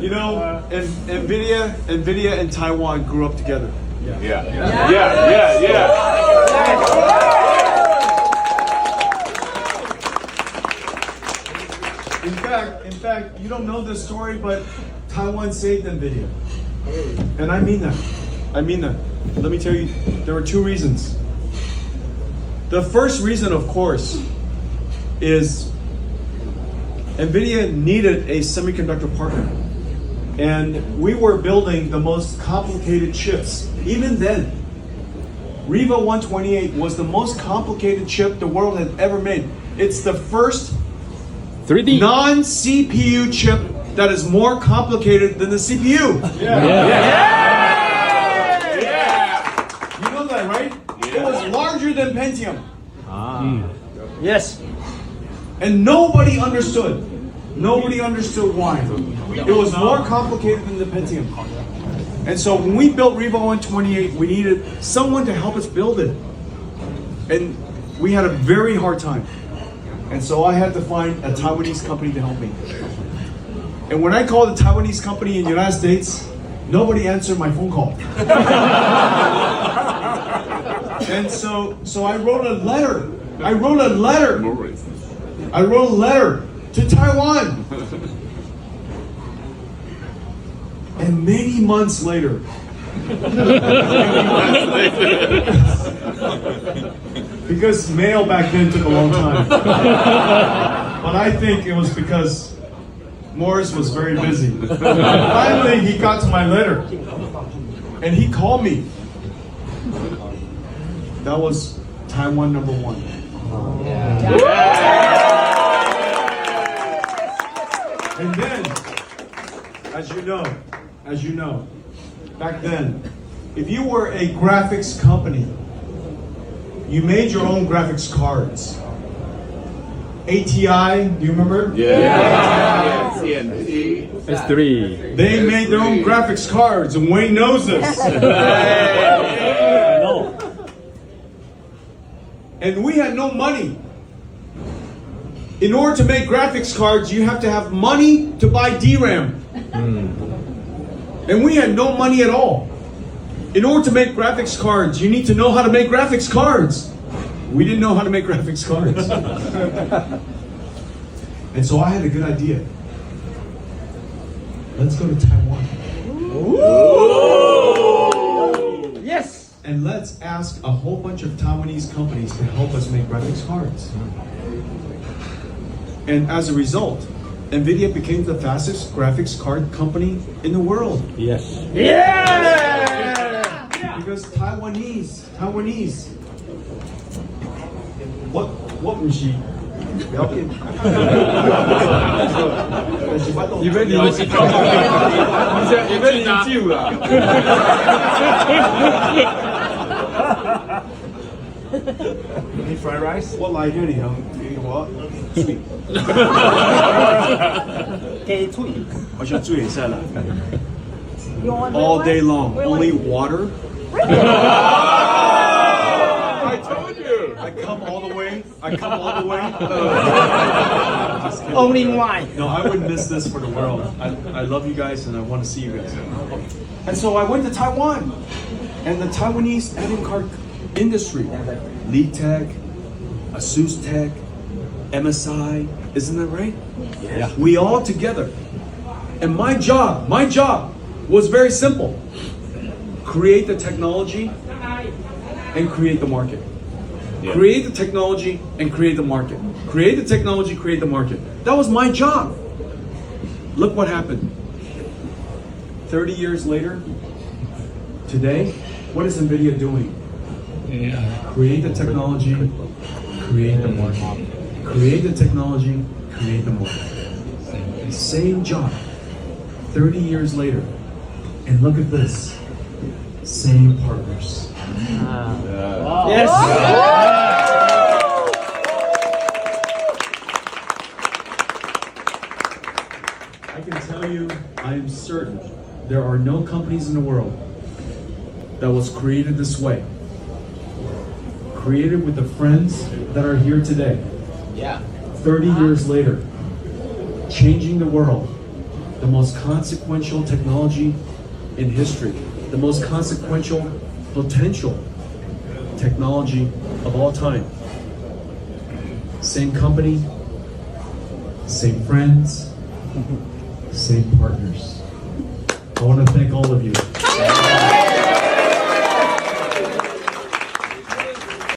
You know, and NVIDIA and Taiwan grew up together. Yeah. In fact, you don't know this story, but Taiwan saved NVIDIA. And I mean that. I mean that. Let me tell you, there were two reasons. The first reason, of course, is NVIDIA needed a semiconductor partner. And we were building the most complicated chips. Even then, Riva 128 was the most complicated chip the world had ever made. It's the first 3D non-CPU chip that is more complicated than the CPU. Yeah. You know that, right? It was larger than Pentium. Yes. And nobody understood. Nobody understood why. It was more complicated than the Pentium. And so when we built Riva 128, we needed someone to help us build it. And we had a very hard time. And so I had to find a Taiwanese company to help me. And when I called the Taiwanese company in the United States, nobody answered my phone call. And so I wrote a letter. I wrote a letter to Taiwan. And many months later, because mail back then took a long time. But I think it was because Morris was very busy. Finally, he got to my letter. And he called me. That was Taiwan number one. And then, as you know, back then, if you were a graphics company, you made your own graphics cards. ATI, do you remember? TNT. S3. They made their own graphics cards, and Wayne knows this. No. And we had no money. In order to make graphics cards, you have to have money to buy DRAM. And we had no money at all. In order to make graphics cards, you need to know how to make graphics cards. We didn't know how to make graphics cards. And so I had a good idea. Let's go to Taiwan. Yes. And let's ask a whole bunch of Taiwanese companies to help us make graphics cards. And as a result, NVIDIA became the fastest graphics card company in the world. Yes. Because Taiwanese. What machine? 以为你们是中国人，以为你救了。Need fried rice? What like anyhow? What? 雞脆。我想注意一下啦。All day long, only water. I told you. I come all the way. Only wine. No, I wouldn't miss this for the world. I love you guys and I want to see you guys. And so I went to Taiwan, and the Taiwanese adding card industry, Leadtech, Asus Tech, MSI, isn't that right? Yeah. We all together. And my job was very simple. Create the technology and create the market. Yeah. Create the technology and create the market. Create the technology, create the market. That was my job. Look what happened. 30 years later, today, what is NVIDIA doing? Create the technology, create the market. Create the technology, create the market. Same job. 30 years later. And look at this. Same partners. Yes. I can tell you, I am certain there are no companies in the world that was created this way. Created with the friends that are here today. Yeah. 30 years later, changing the world the most consequential technology in history, the most consequential potential technology of all time. Same company, same friends, same partners. I want to thank all of you.